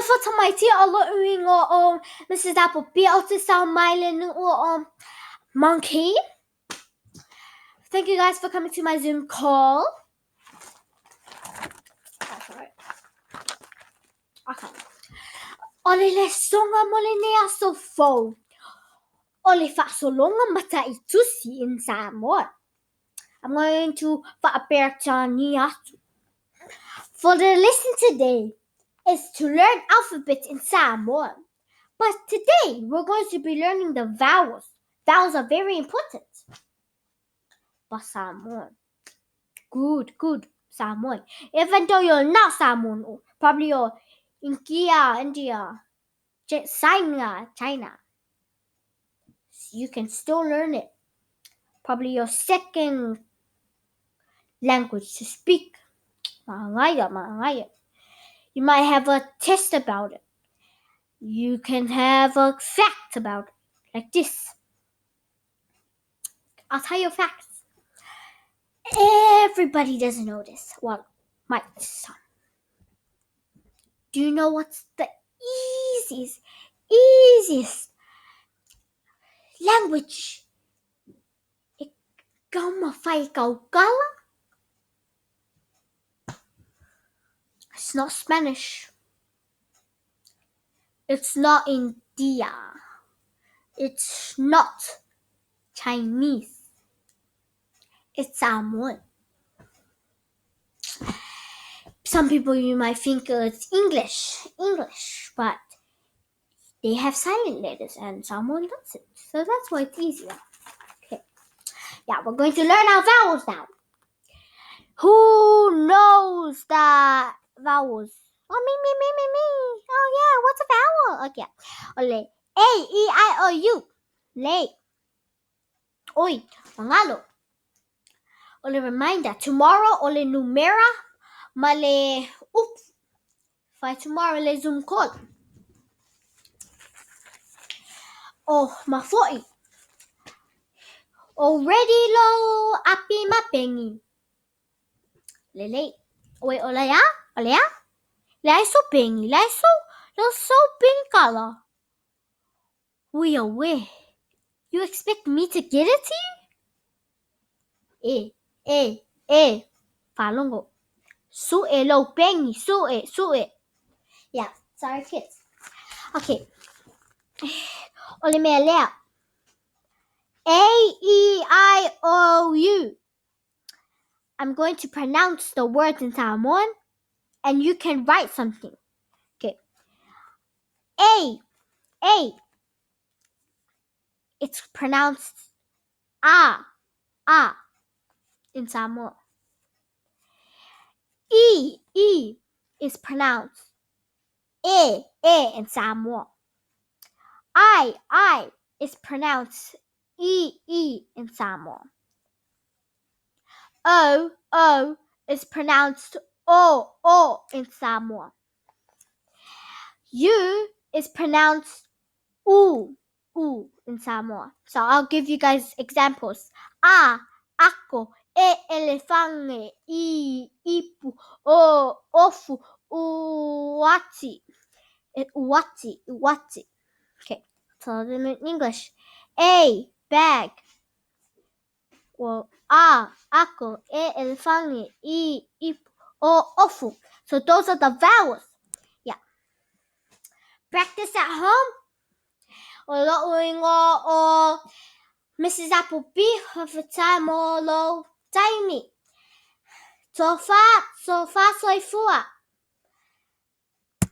for tamaiti aloing o Mrs. Appleby o to sound myelin or monkey. Thank you guys for coming to my Zoom call. That's right. Okay. Ole le songa mole nea so fo. Ole fa so longa mata itusi in Samoa. I'm going to appear for the lesson today is to learn alphabet in Samoan. But today we're going to be learning the vowels. Vowels are very important. But Samoan. Good Samoan. Even though you're not Samoan, or probably you're India, China. You can still learn it. Probably your second language to speak. You might have a test about it. You can have a fact about it, like this. I'll tell you facts. Everybody doesn't know this. Well, might some. Do you know what's the easiest language? It's not Spanish. It's not India. It's not Chinese. It's Samoan. Some people you might think it's English, but they have silent letters and Samoan doesn't. So that's why it's easier. Okay. Yeah, we're going to learn our vowels now. Who knows the vowels? Oh, me. Oh, yeah, what's a vowel? Okay. Ole. A-E-I-O-U. Le. Oi, mangalo. Ole reminder. Tomorrow, ole numera. Male. Oops. For tomorrow, le Zoom call. Oh, mafoi. Already lo api mapengi. Lele. Oi, olaya. Lai so pengi. Lai so pingkala. We. You expect me to get it to you? Falongo. Su'e lo pengi. Su'e. Yeah, sorry kids. Okay. Ole me lea. A-E-I-O-U. I'm going to pronounce the words in Samoan and you can write something. Okay. A. It's pronounced A in Samoan. E is pronounced E in Samoan. I is pronounced E in Samoan. O is pronounced O in Samoan. U is pronounced U in Samoan. So I'll give you guys examples. A, ako, e elefante, I, ipu, o, ofu, uwati. Uwati. Okay, so them in English. A, bag. Well, a, ako, e elefante, I, ipu, o, ofu. So those are the vowels. Yeah. Practice at home. O Mrs. Appleby of the time o lo taimi. Sofa soifua.